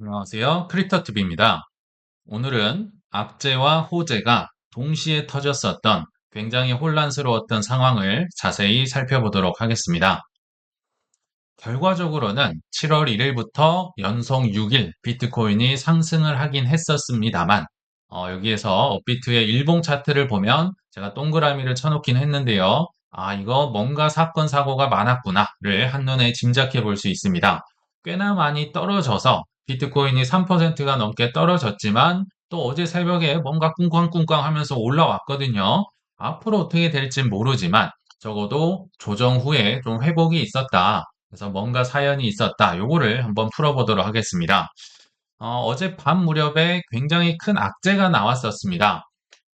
안녕하세요. 크리터TV입니다. 오늘은 악재와 호재가 동시에 터졌었던 굉장히 혼란스러웠던 상황을 자세히 살펴보도록 하겠습니다. 결과적으로는 7월 1일부터 연속 6일 비트코인이 상승을 하긴 했었습니다만, 여기에서 업비트의 일봉 차트를 보면 제가 동그라미를 쳐놓긴 했는데요. 아, 이거 뭔가 사건, 사고가 많았구나를 한눈에 짐작해 볼 수 있습니다. 꽤나 많이 떨어져서 비트코인이 3%가 넘게 떨어졌지만 또 어제 새벽에 뭔가 꿍꽝꿍꽝 하면서 올라왔거든요. 앞으로 어떻게 될지 모르지만 적어도 조정 후에 좀 회복이 있었다. 그래서 뭔가 사연이 있었다. 요거를 한번 풀어보도록 하겠습니다. 어제 밤 무렵에 굉장히 큰 악재가 나왔었습니다.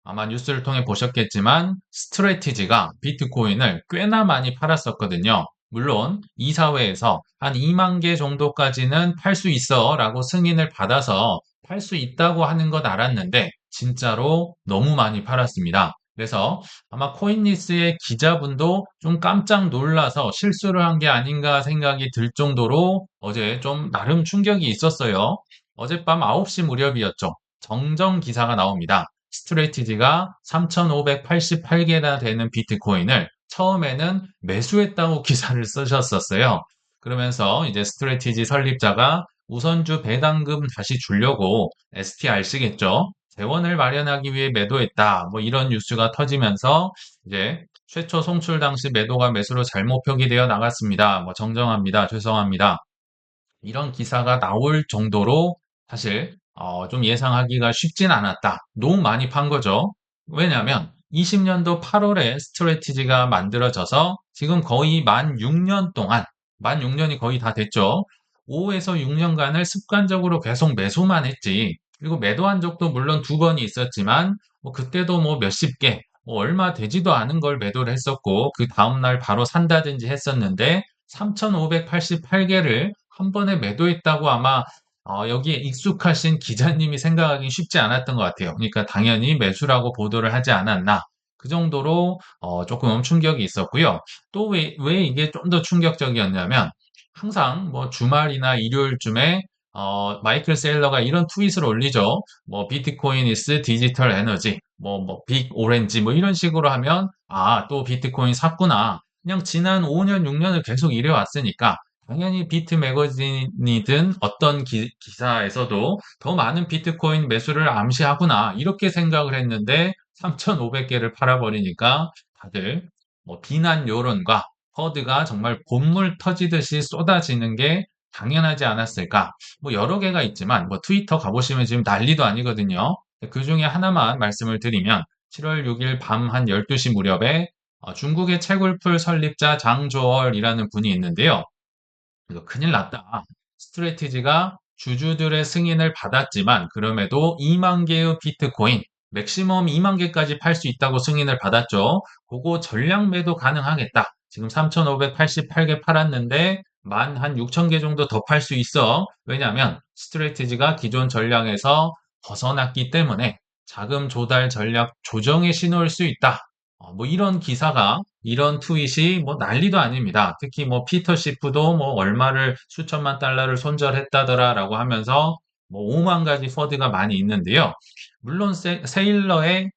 아마 뉴스를 통해 보셨겠지만 스트래티지가 비트코인을 꽤나 많이 팔았었거든요. 물론 이사회에서 한 2만 개 정도까지는 팔 수 있어 라고 승인을 받아서 팔 수 있다고 하는 것 알았는데 진짜로 너무 많이 팔았습니다. 그래서 아마 코인리스의 기자분도 좀 깜짝 놀라서 실수를 한 게 아닌가 생각이 들 정도로 어제 좀 나름 충격이 있었어요. 어젯밤 9시 무렵이었죠. 정정 기사가 나옵니다. 스트레티지가 3,588개나 되는 비트코인을 처음에는 매수했다고 기사를 쓰셨었어요. 그러면서 이제 스트레티지 설립자가 우선주 배당금 다시 주려고 STRC겠죠. 재원을 마련하기 위해 매도했다. 뭐 이런 뉴스가 터지면서 이제 최초 송출 당시 매도가 매수로 잘못 표기되어 나갔습니다. 뭐 정정합니다. 죄송합니다. 이런 기사가 나올 정도로 사실 좀 예상하기가 쉽진 않았다. 너무 많이 판 거죠. 왜냐하면 20년도 8월에 스트래티지가 만들어져서 지금 거의 만 6년 동안, 만 6년이 거의 다 됐죠. 5에서 6년간을 습관적으로 계속 매수만 했지. 그리고 매도한 적도 물론 두 번이 있었지만, 뭐 그때도 뭐 몇십 개, 뭐 얼마 되지도 않은 걸 매도를 했었고, 그 다음날 바로 산다든지 했었는데, 3,588개를 한 번에 매도했다고 아마 여기에 익숙하신 기자님이 생각하기 쉽지 않았던 것 같아요. 그러니까 당연히 매수라고 보도를 하지 않았나. 그 정도로 조금 충격이 있었고요. 또 왜 이게 좀 더 충격적이었냐면 항상 뭐 주말이나 일요일쯤에 마이클 세일러가 이런 트윗을 올리죠. 뭐 비트코인 이스 디지털 에너지, 빅 오렌지 뭐 이런 식으로 하면 아, 또 비트코인 샀구나. 그냥 지난 5년, 6년을 계속 이래 왔으니까 당연히 비트 매거진이든 어떤 기사에서도 더 많은 비트코인 매수를 암시하구나 이렇게 생각을 했는데 3,500개를 팔아버리니까 다들 뭐 비난 여론과 퍼드가 정말 본물 터지듯이 쏟아지는 게 당연하지 않았을까. 뭐 여러 개가 있지만 뭐 트위터 가보시면 지금 난리도 아니거든요. 그 중에 하나만 말씀을 드리면 7월 6일 밤 한 12시 무렵에 중국의 채굴풀 설립자 장조얼이라는 분이 있는데요. 이거 큰일 났다. 스트레티지가 주주들의 승인을 받았지만 그럼에도 2만 개의 비트코인, 맥시멈 2만 개까지 팔 수 있다고 승인을 받았죠. 그거 전량 매도 가능하겠다. 지금 3,588개 팔았는데 만 한 6천 개 정도 더 팔 수 있어. 왜냐하면 스트레티지가 기존 전량에서 벗어났기 때문에 자금 조달 전략 조정에 신호일 수 있다. 뭐 이런 기사가 이런 트윗이 뭐 난리도 아닙니다. 특히 뭐 피터 시프도 뭐 얼마를 수천만 달러를 손절했다더라라고 하면서 뭐 5만 가지 퍼드가 많이 있는데요. 물론 세일러의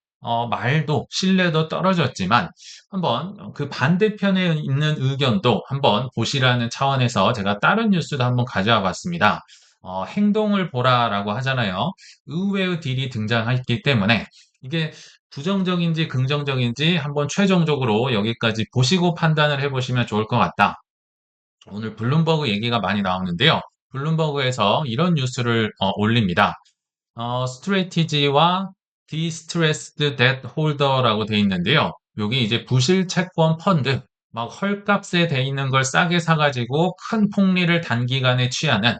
말도 신뢰도 떨어졌지만 한번 그 반대편에 있는 의견도 한번 보시라는 차원에서 제가 다른 뉴스도 한번 가져와 봤습니다. 행동을 보라라고 하잖아요. 의외의 딜이 등장했기 때문에 이게 부정적인지 긍정적인지 한번 최종적으로 여기까지 보시고 판단을 해보시면 좋을 것 같다. 오늘 블룸버그 얘기가 많이 나오는데요. 블룸버그에서 이런 뉴스를 올립니다. 스트레티지와 디스트레스드 뎃 홀더라고 돼 있는데요. 여기 이제 부실 채권 펀드, 막 헐값에 돼 있는 걸 싸게 사가지고 큰 폭리를 단기간에 취하는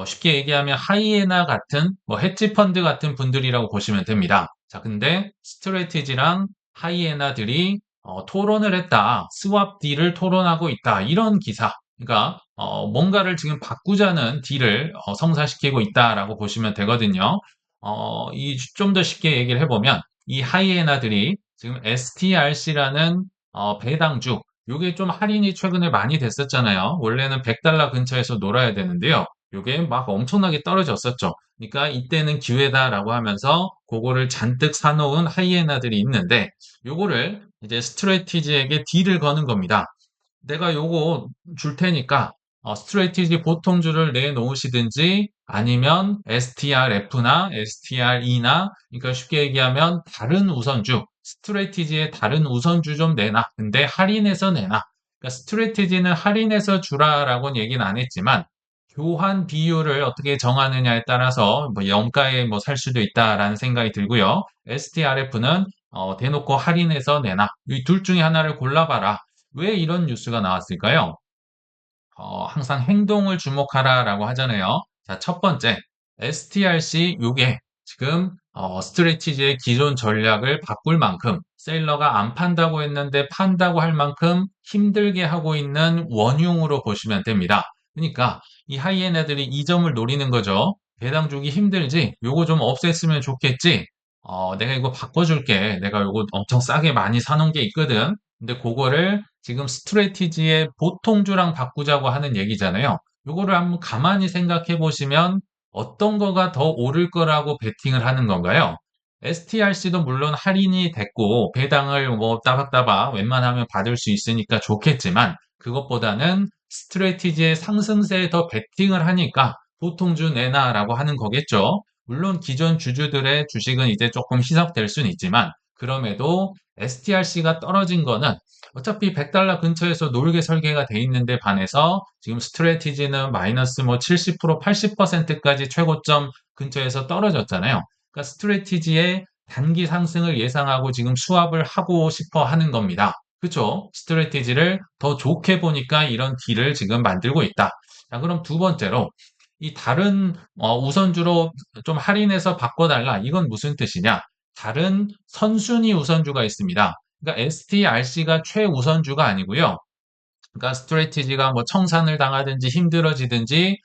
쉽게 얘기하면 하이에나 같은 뭐 헤지 펀드 같은 분들이라고 보시면 됩니다. 자, 근데 스트레티지랑 하이에나들이 토론을 했다. 스왑 딜을 토론하고 있다. 이런 기사. 그러니까 뭔가를 지금 바꾸자는 딜을 성사시키고 있다라고 보시면 되거든요. 이 좀 더 쉽게 얘기를 해보면 이 하이에나들이 지금 STRC라는 배당주 요게 좀 할인이 최근에 많이 됐었잖아요. 원래는 $100 근처에서 놀아야 되는데요. 요게 막 엄청나게 떨어졌었죠. 그러니까 이때는 기회다라고 하면서 그거를 잔뜩 사놓은 하이에나들이 있는데 요거를 이제 스트레티지에게 딜을 거는 겁니다. 내가 요거 줄 테니까 스트레티지 보통주를 내놓으시든지 아니면 STRF나 STRE나 그러니까 쉽게 얘기하면 다른 우선주, 스트레티지의 다른 우선주 좀 내놔. 근데 할인해서 내놔. 그러니까 스트레티지는 할인해서 주라라고는 얘기는 안 했지만 교환 비율을 어떻게 정하느냐에 따라서 뭐 영가에 뭐 살 수도 있다라는 생각이 들고요. STRF는 대놓고 할인해서 내놔. 이 둘 중에 하나를 골라봐라. 왜 이런 뉴스가 나왔을까요? 항상 행동을 주목하라라고 하잖아요. 자, 첫 번째, STRC 요게 지금 스트레티지의 기존 전략을 바꿀 만큼 셀러가 안 판다고 했는데 판다고 할 만큼 힘들게 하고 있는 원흉으로 보시면 됩니다. 그러니까 이 하이엔 애들이 이 점을 노리는 거죠. 배당 주기 힘들지? 요거 좀 없앴으면 좋겠지? 내가 이거 바꿔줄게. 내가 요거 엄청 싸게 많이 사놓은 게 있거든. 근데 그거를 지금 스트레티지의 보통주랑 바꾸자고 하는 얘기잖아요. 요거를 한번 가만히 생각해 보시면 어떤 거가 더 오를 거라고 베팅을 하는 건가요? STRC도 물론 할인이 됐고 배당을 뭐 따박따박 웬만하면 받을 수 있으니까 좋겠지만 그것보다는 스트레티지의 상승세에 더 베팅을 하니까 보통주 내놔라고 하는 거겠죠. 물론 기존 주주들의 주식은 이제 조금 희석될 수는 있지만 그럼에도 STRC가 떨어진 거는 어차피 100달러 근처에서 놀게 설계가 돼 있는데 반해서 지금 스트레티지는 마이너스 뭐 70%, 80%까지 최고점 근처에서 떨어졌잖아요. 그러니까 스트레티지의 단기 상승을 예상하고 지금 수합을 하고 싶어 하는 겁니다. 그렇죠? 스트레티지를 더 좋게 보니까 이런 딜을 지금 만들고 있다. 자, 그럼 두 번째로 이 다른 우선주로 좀 할인해서 바꿔달라. 이건 무슨 뜻이냐? 다른 선순위 우선주가 있습니다. 그러니까 STRC가 최우선주가 아니고요. 그러니까 스트레티지가 뭐 청산을 당하든지 힘들어지든지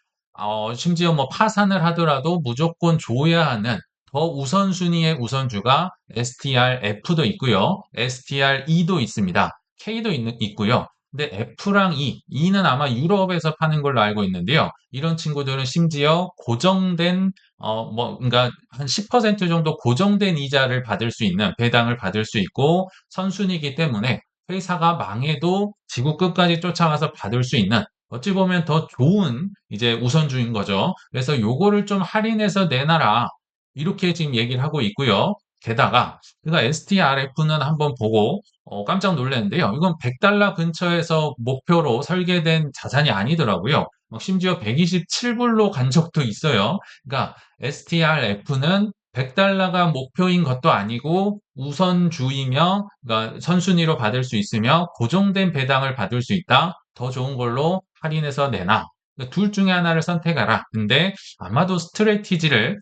심지어 뭐 파산을 하더라도 무조건 줘야 하는 더 우선순위의 우선주가 STRF도 있고요. STRE도 있습니다. K도 있고요. 근데 F랑 E는 아마 유럽에서 파는 걸로 알고 있는데요. 이런 친구들은 심지어 고정된 그러니까 한 10% 정도 고정된 이자를 받을 수 있는 배당을 받을 수 있고 선순위이기 때문에 회사가 망해도 지구 끝까지 쫓아가서 받을 수 있는 어찌 보면 더 좋은 이제 우선주인 거죠. 그래서 요거를 좀 할인해서 내놔라. 이렇게 지금 얘기를 하고 있고요. 게다가 그러니까 STRF는 한번 보고 깜짝 놀랐는데요. 이건 100달러 근처에서 목표로 설계된 자산이 아니더라고요. 심지어 127불로 간 적도 있어요. 그러니까 STRF는 100달러가 목표인 것도 아니고 우선주이며 그러니까 선순위로 받을 수 있으며 고정된 배당을 받을 수 있다. 더 좋은 걸로 할인해서 내놔. 그러니까 둘 중에 하나를 선택하라. 근데 아마도 스트레티지를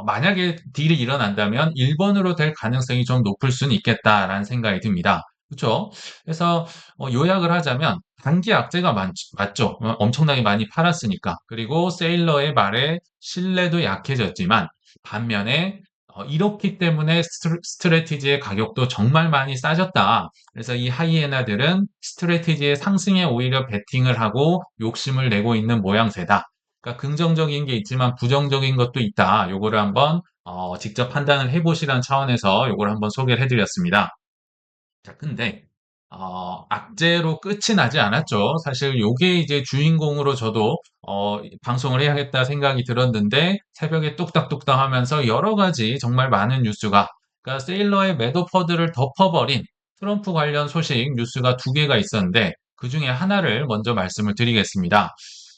만약에 딜이 일어난다면 1번으로 될 가능성이 좀 높을 수는 있겠다라는 생각이 듭니다. 그렇죠? 그래서 요약을 하자면 단기 악재가 맞죠. 엄청나게 많이 팔았으니까. 그리고 세일러의 말에 신뢰도 약해졌지만 반면에 이렇기 때문에 스트레티지의 가격도 정말 많이 싸졌다. 그래서 이 하이에나들은 스트레티지의 상승에 오히려 베팅을 하고 욕심을 내고 있는 모양새다. 그러니까 긍정적인 게 있지만 부정적인 것도 있다. 요거를 한번 직접 판단을 해보시라는 차원에서 요걸 한번 소개를 해드렸습니다. 자, 근데 악재로 끝이 나지 않았죠. 사실 요게 이제 주인공으로 저도 방송을 해야겠다 생각이 들었는데 새벽에 뚝딱뚝딱 하면서 여러 가지 정말 많은 뉴스가 그러니까 세일러의 매도퍼들을 덮어버린 트럼프 관련 소식 뉴스가 두 개가 있었는데 그 중에 하나를 먼저 말씀을 드리겠습니다.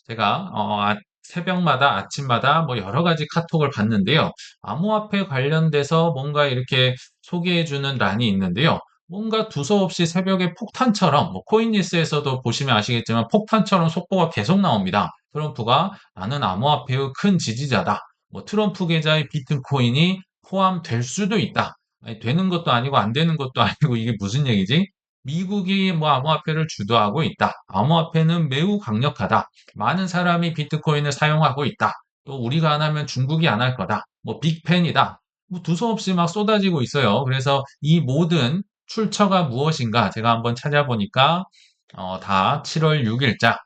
제가 새벽마다 아침마다 뭐 여러 가지 카톡을 받는데요. 암호화폐 관련돼서 뭔가 이렇게 소개해주는 란이 있는데요. 뭔가 두서없이 새벽에 폭탄처럼, 뭐 코인니스에서도 보시면 아시겠지만 폭탄처럼 속보가 계속 나옵니다. 트럼프가 나는 암호화폐의 큰 지지자다. 뭐 트럼프 계좌의 비트코인이 포함될 수도 있다. 아니, 되는 것도 아니고 안 되는 것도 아니고 이게 무슨 얘기지? 미국이 뭐 암호화폐를 주도하고 있다. 암호화폐는 매우 강력하다. 많은 사람이 비트코인을 사용하고 있다. 또 우리가 안 하면 중국이 안 할 거다. 뭐 빅팬이다. 뭐 두서없이 막 쏟아지고 있어요. 그래서 이 모든 출처가 무엇인가 제가 한번 찾아보니까 다 7월 6일자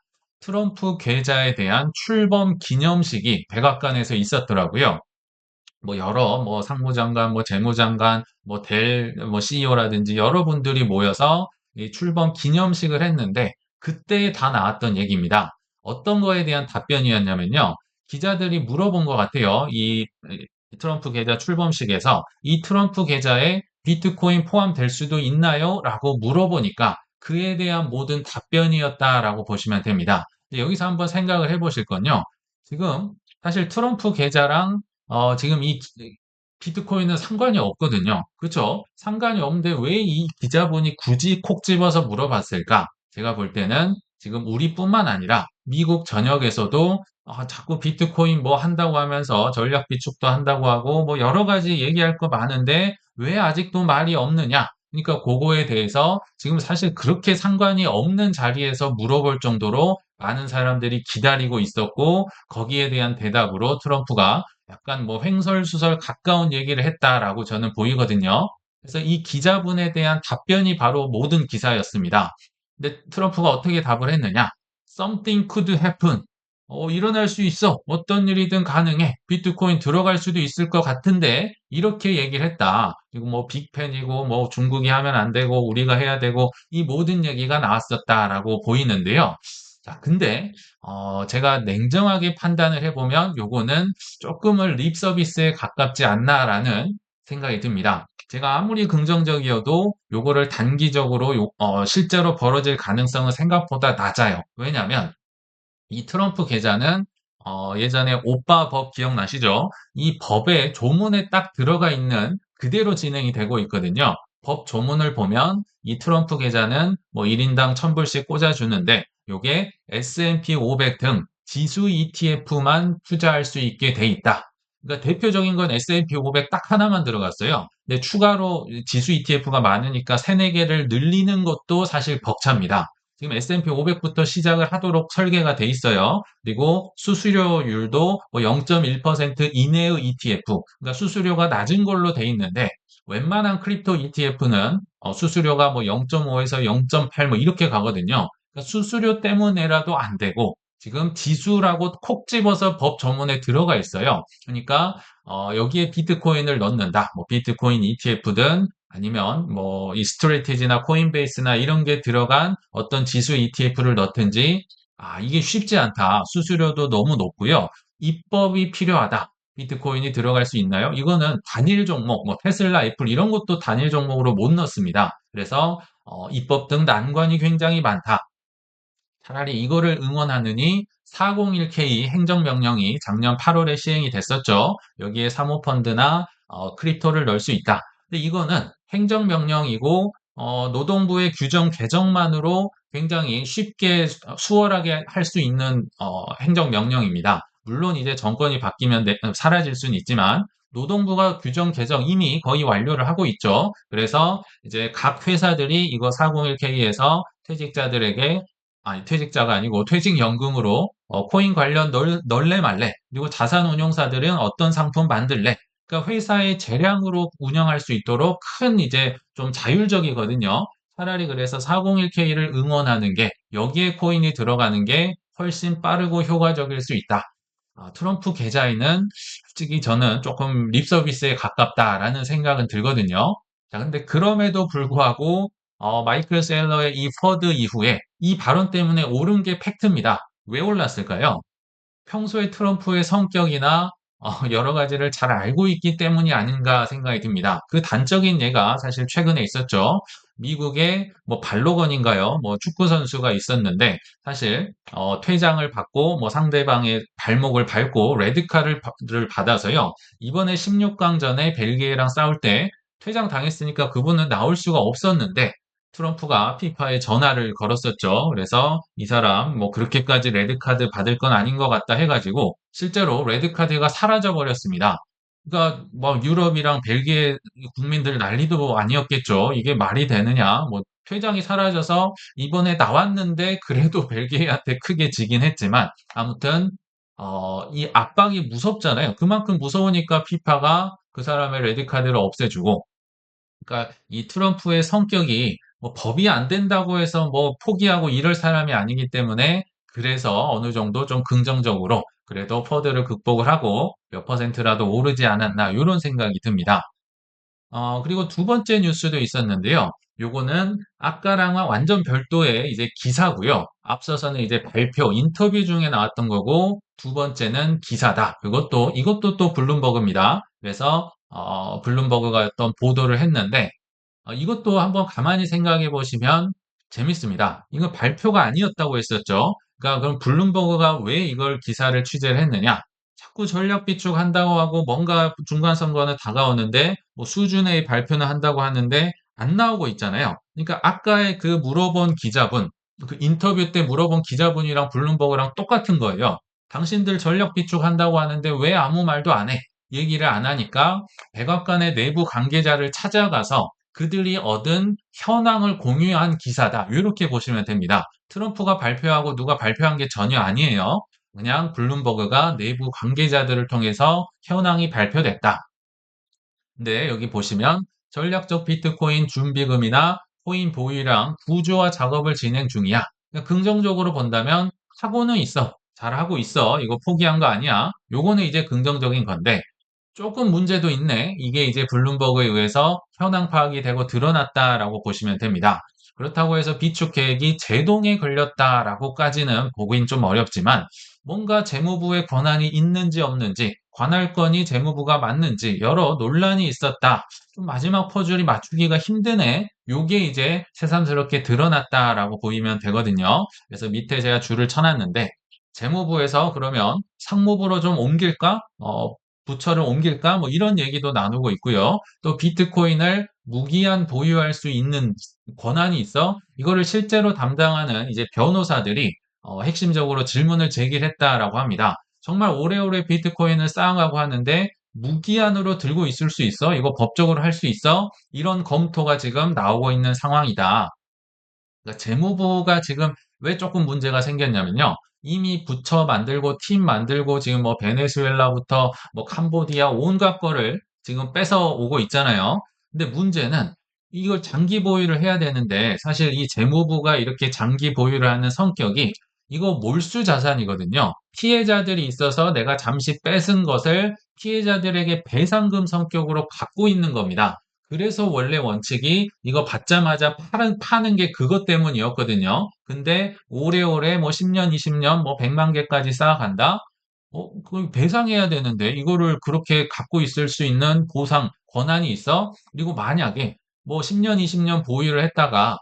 트럼프 계좌에 대한 출범 기념식이 백악관에서 있었더라고요. 뭐 여러 뭐 상무장관, 뭐 재무장관, 뭐 델 CEO라든지 여러분들이 모여서 이 출범 기념식을 했는데 그때 다 나왔던 얘기입니다. 어떤 거에 대한 답변이었냐면요. 기자들이 물어본 것 같아요. 이 트럼프 계좌 출범식에서 이 트럼프 계좌에 비트코인 포함될 수도 있나요? 라고 물어보니까 그에 대한 모든 답변이었다라고 보시면 됩니다. 여기서 한번 생각을 해보실 건요. 지금 사실 트럼프 계좌랑 지금 이 비트코인은 상관이 없거든요. 그쵸? 상관이 없는데 왜 이 기자분이 굳이 콕 집어서 물어봤을까? 제가 볼 때는 지금 우리뿐만 아니라 미국 전역에서도 자꾸 비트코인 뭐 한다고 하면서 전략 비축도 한다고 하고 뭐 여러 가지 얘기할 거 많은데 왜 아직도 말이 없느냐? 그러니까 그거에 대해서 지금 사실 그렇게 상관이 없는 자리에서 물어볼 정도로 많은 사람들이 기다리고 있었고 거기에 대한 대답으로 트럼프가 약간 뭐 횡설수설 가까운 얘기를 했다라고 저는 보이거든요. 그래서 이 기자분에 대한 답변이 바로 모든 기사였습니다. 근데 트럼프가 어떻게 답을 했느냐? Something could happen. 일어날 수 있어. 어떤 일이든 가능해. 비트코인 들어갈 수도 있을 것 같은데 이렇게 얘기를 했다. 그리고 뭐 빅팬이고 뭐 중국이 하면 안 되고 우리가 해야 되고 이 모든 얘기가 나왔었다라고 보이는데요. 자, 근데 제가 냉정하게 판단을 해보면 요거는 조금은 립 서비스에 가깝지 않나라는 생각이 듭니다. 제가 아무리 긍정적이어도 요거를 단기적으로 실제로 벌어질 가능성은 생각보다 낮아요. 왜냐하면 이 트럼프 계좌는 예전에 오빠 법 기억나시죠? 이 법의 조문에 딱 들어가 있는 그대로 진행이 되고 있거든요. 법 조문을 보면 이 트럼프 계좌는 뭐 1인당 1000불씩 꽂아주는데 요게 S&P 500 등 지수 ETF만 투자할 수 있게 돼 있다. 그러니까 대표적인 건 S&P 500 딱 하나만 들어갔어요. 근데 추가로 지수 ETF가 많으니까 3, 4개를 늘리는 것도 사실 벅찹니다. 지금 S&P 500부터 시작을 하도록 설계가 돼 있어요. 그리고 수수료율도 뭐 0.1% 이내의 ETF, 그러니까 수수료가 낮은 걸로 돼 있는데 웬만한 크립토 ETF는 수수료가 뭐 0.5에서 0.8 뭐 이렇게 가거든요. 그러니까 수수료 때문에라도 안 되고 지금 지수라고 콕 집어서 법 조문에 들어가 있어요. 그러니까 여기에 비트코인을 넣는다. 뭐 비트코인 ETF든 아니면 뭐 이 스트레티지나 코인베이스나 이런 게 들어간 어떤 지수 ETF를 넣든지 이게 쉽지 않다. 수수료도 너무 높고요. 입법이 필요하다. 비트코인이 들어갈 수 있나요? 이거는 단일 종목, 뭐 테슬라, 애플 이런 것도 단일 종목으로 못 넣습니다. 그래서 입법 등 난관이 굉장히 많다. 차라리 이거를 응원하느니 401k 행정명령이 작년 8월에 시행이 됐었죠. 여기에 사모펀드나 크립토를 넣을 수 있다. 근데 이거는 행정명령이고 노동부의 규정 개정만으로 굉장히 쉽게 수월하게 할 수 있는 행정명령입니다. 물론 이제 정권이 바뀌면 사라질 수는 있지만 노동부가 규정 개정 이미 거의 완료를 하고 있죠. 그래서 이제 각 회사들이 이거 401k에서 퇴직자들에게 퇴직자가 아니고 퇴직연금으로 코인 관련 널래 말래. 그리고 자산운용사들은 어떤 상품 만들래. 그러니까 회사의 재량으로 운영할 수 있도록 큰 이제 좀 자율적이거든요. 차라리 그래서 401k를 응원하는 게 여기에 코인이 들어가는 게 훨씬 빠르고 효과적일 수 있다. 트럼프 계좌에는 솔직히 저는 조금 립 서비스에 가깝다라는 생각은 들거든요. 자, 근데 그럼에도 불구하고 마이클 셀러의 이 퍼드 이후에 이 발언 때문에 오른 게 팩트입니다. 왜 올랐을까요? 평소에 트럼프의 성격이나 여러 가지를 잘 알고 있기 때문이 아닌가 생각이 듭니다. 그 단적인 예가 사실 최근에 있었죠. 미국의 뭐 발로건인가요? 뭐 축구 선수가 있었는데 사실 퇴장을 받고 뭐 상대방의 발목을 밟고 레드카드를 받아서요. 이번에 16강전에 벨기에랑 싸울 때 퇴장 당했으니까 그분은 나올 수가 없었는데 트럼프가 피파에 전화를 걸었었죠. 그래서 이 사람 뭐 그렇게까지 레드카드 받을 건 아닌 것 같다 해가지고 실제로 레드카드가 사라져 버렸습니다. 그러니까 뭐 유럽이랑 벨기에 국민들 난리도 아니었겠죠. 이게 말이 되느냐? 뭐 퇴장이 사라져서 이번에 나왔는데 그래도 벨기에한테 크게 지긴 했지만 아무튼 이 압박이 무섭잖아요. 그만큼 무서우니까 피파가 그 사람의 레드카드를 없애주고 그러니까 이 트럼프의 성격이 뭐 법이 안 된다고 해서 뭐 포기하고 이럴 사람이 아니기 때문에 그래서 어느 정도 좀 긍정적으로 그래도 퍼드를 극복을 하고 몇 퍼센트라도 오르지 않았나 이런 생각이 듭니다. 그리고 두 번째 뉴스도 있었는데요. 요거는 아까랑은 완전 별도의 이제 기사고요. 앞서서는 이제 발표, 인터뷰 중에 나왔던 거고, 두 번째는 기사다. 이것도 또 블룸버그입니다. 그래서, 블룸버그가 어떤 보도를 했는데, 이것도 한번 가만히 생각해 보시면 재밌습니다. 이거 발표가 아니었다고 했었죠. 그러니까 그럼 블룸버그가 왜 이걸 기사를 취재를 했느냐? 자꾸 전략 비축한다고 하고 뭔가 중간 선거는 다가오는데 뭐 수준의 발표는 한다고 하는데 안 나오고 있잖아요. 그러니까 아까의 그 물어본 기자분, 그 인터뷰 때 물어본 기자분이랑 블룸버그랑 똑같은 거예요. 당신들 전략 비축한다고 하는데 왜 아무 말도 안 해? 얘기를 안 하니까 백악관의 내부 관계자를 찾아가서 그들이 얻은 현황을 공유한 기사다. 이렇게 보시면 됩니다. 트럼프가 발표하고 누가 발표한 게 전혀 아니에요. 그냥 블룸버그가 내부 관계자들을 통해서 현황이 발표됐다. 근데 여기 보시면 전략적 비트코인 준비금이나 코인 보유량 구조화 작업을 진행 중이야. 그러니까 긍정적으로 본다면 하고는 있어. 잘하고 있어. 이거 포기한 거 아니야. 요거는 이제 긍정적인 건데 조금 문제도 있네. 이게 이제 블룸버그에 의해서 현황 파악이 되고 드러났다라고 보시면 됩니다. 그렇다고 해서 비축 계획이 제동에 걸렸다라고까지는 보긴 좀 어렵지만 뭔가 재무부의 권한이 있는지 없는지 관할권이 재무부가 맞는지 여러 논란이 있었다. 좀 마지막 퍼즐이 맞추기가 힘드네. 요게 이제 새삼스럽게 드러났다라고 보이면 되거든요. 그래서 밑에 제가 줄을 쳐놨는데 재무부에서 그러면 상무부로 좀 옮길까? 부처를 옮길까? 뭐 이런 얘기도 나누고 있고요. 또 비트코인을 무기한 보유할 수 있는 권한이 있어. 이거를 실제로 담당하는 이제 변호사들이 핵심적으로 질문을 제기했다라고 합니다. 정말 오래오래 비트코인을 쌓아가고 하는데 무기한으로 들고 있을 수 있어? 이거 법적으로 할 수 있어? 이런 검토가 지금 나오고 있는 상황이다. 그러니까 재무부가 지금 왜 조금 문제가 생겼냐면요. 이미 부처 만들고 팀 만들고 지금 뭐 베네수엘라부터 뭐 캄보디아 온갖 거를 지금 뺏어 오고 있잖아요. 근데 문제는 이걸 장기 보유를 해야 되는데 사실 이 재무부가 이렇게 장기 보유를 하는 성격이 이거 몰수 자산이거든요. 피해자들이 있어서 내가 잠시 뺏은 것을 피해자들에게 배상금 성격으로 갖고 있는 겁니다. 그래서 원래 원칙이 이거 받자마자 파는 게 그것 때문이었거든요. 근데 오래오래 뭐 10년, 20년, 뭐 100만 개까지 쌓아간다? 그 배상해야 되는데 이거를 그렇게 갖고 있을 수 있는 보상 권한이 있어? 그리고 만약에 뭐 10년, 20년 보유를 했다가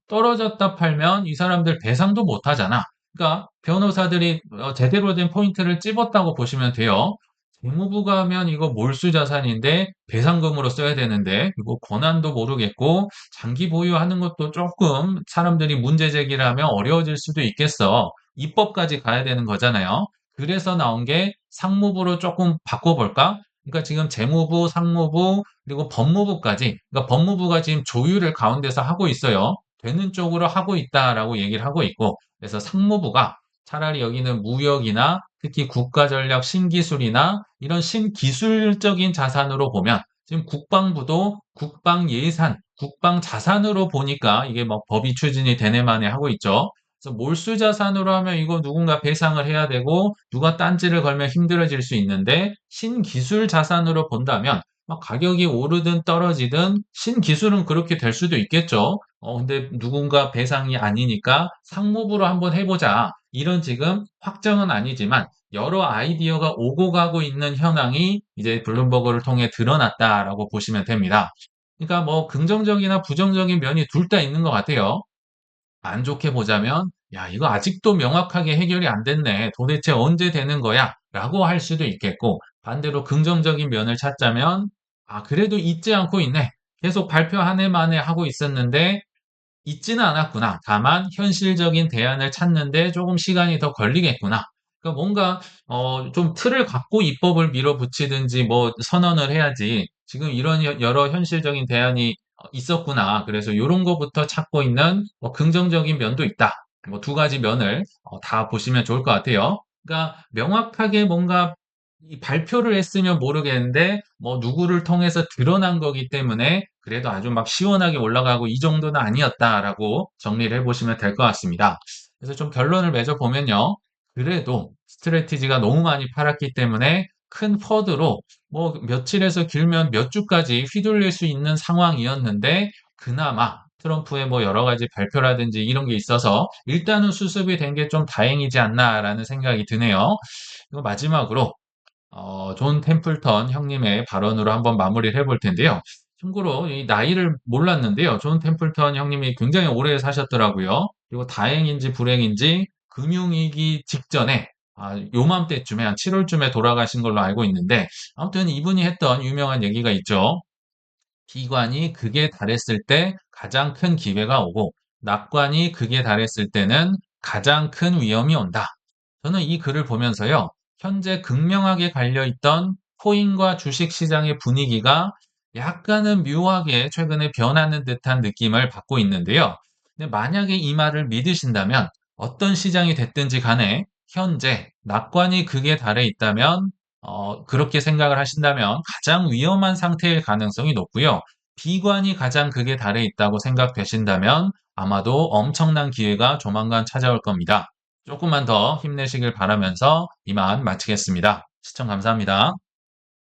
떨어졌다 팔면 이 사람들 배상도 못 하잖아. 그러니까 변호사들이 제대로 된 포인트를 찝었다고 보시면 돼요. 재무부가 하면 이거 몰수 자산인데 배상금으로 써야 되는데 이거 권한도 모르겠고 장기 보유하는 것도 조금 사람들이 문제 제기를 하면 어려워질 수도 있겠어. 입법까지 가야 되는 거잖아요. 그래서 나온 게 상무부로 조금 바꿔볼까? 그러니까 지금 재무부, 상무부, 그리고 법무부까지, 그러니까 법무부가 지금 조율을 가운데서 하고 있어요. 되는 쪽으로 하고 있다라고 얘기를 하고 있고, 그래서 상무부가 차라리 여기는 무역이나 특히 국가전략 신기술이나 이런 신기술적인 자산으로 보면 지금 국방부도 국방 예산, 국방 자산으로 보니까 이게 뭐 법이 추진이 되네 만에 하고 있죠. 그래서 몰수 자산으로 하면 이거 누군가 배상을 해야 되고 누가 딴지를 걸면 힘들어질 수 있는데 신기술 자산으로 본다면 막 가격이 오르든 떨어지든 신기술은 그렇게 될 수도 있겠죠. 근데 누군가 배상이 아니니까 상무부로 한번 해보자. 이런 지금 확정은 아니지만 여러 아이디어가 오고 가고 있는 현황이 이제 블룸버그를 통해 드러났다라고 보시면 됩니다. 그러니까 뭐 긍정적이나 부정적인 면이 둘 다 있는 것 같아요. 안 좋게 보자면, 야, 이거 아직도 명확하게 해결이 안 됐네. 도대체 언제 되는 거야? 라고 할 수도 있겠고, 반대로 긍정적인 면을 찾자면, 아, 그래도 잊지 않고 있네. 계속 발표 한 해 만에 하고 있었는데, 있지는 않았구나. 다만 현실적인 대안을 찾는데 조금 시간이 더 걸리겠구나. 그러니까 뭔가 좀 틀을 갖고 입법을 밀어붙이든지 뭐 선언을 해야지. 지금 이런 여러 현실적인 대안이 있었구나. 그래서 이런 거부터 찾고 있는 뭐 긍정적인 면도 있다. 뭐 두 가지 면을 다 보시면 좋을 것 같아요. 그러니까 명확하게 뭔가 이 발표를 했으면 모르겠는데 뭐 누구를 통해서 드러난 거기 때문에 그래도 아주 막 시원하게 올라가고 이 정도는 아니었다라고 정리를 해보시면 될 것 같습니다. 그래서 좀 결론을 맺어 보면요. 그래도 스트래티지가 너무 많이 팔았기 때문에 큰 퍼드로 뭐 며칠에서 길면 몇 주까지 휘둘릴 수 있는 상황이었는데 그나마 트럼프의 뭐 여러 가지 발표라든지 이런 게 있어서 일단은 수습이 된 게 좀 다행이지 않나라는 생각이 드네요. 그리고 마지막으로 존 템플턴 형님의 발언으로 한번 마무리를 해볼 텐데요. 참고로 이 나이를 몰랐는데요. 존 템플턴 형님이 굉장히 오래 사셨더라고요. 그리고 다행인지 불행인지 금융위기 직전에 요맘때쯤에 한 7월쯤에 돌아가신 걸로 알고 있는데 아무튼 이분이 했던 유명한 얘기가 있죠. 비관이 극에 달했을 때 가장 큰 기회가 오고 낙관이 극에 달했을 때는 가장 큰 위험이 온다. 저는 이 글을 보면서요. 현재 극명하게 갈려있던 코인과 주식 시장의 분위기가 약간은 묘하게 최근에 변하는 듯한 느낌을 받고 있는데요. 근데 만약에 이 말을 믿으신다면 어떤 시장이 됐든지 간에 현재 낙관이 극에 달해 있다면 그렇게 생각을 하신다면 가장 위험한 상태일 가능성이 높고요. 비관이 가장 극에 달해 있다고 생각되신다면 아마도 엄청난 기회가 조만간 찾아올 겁니다. 조금만 더 힘내시길 바라면서 이만 마치겠습니다. 시청 감사합니다.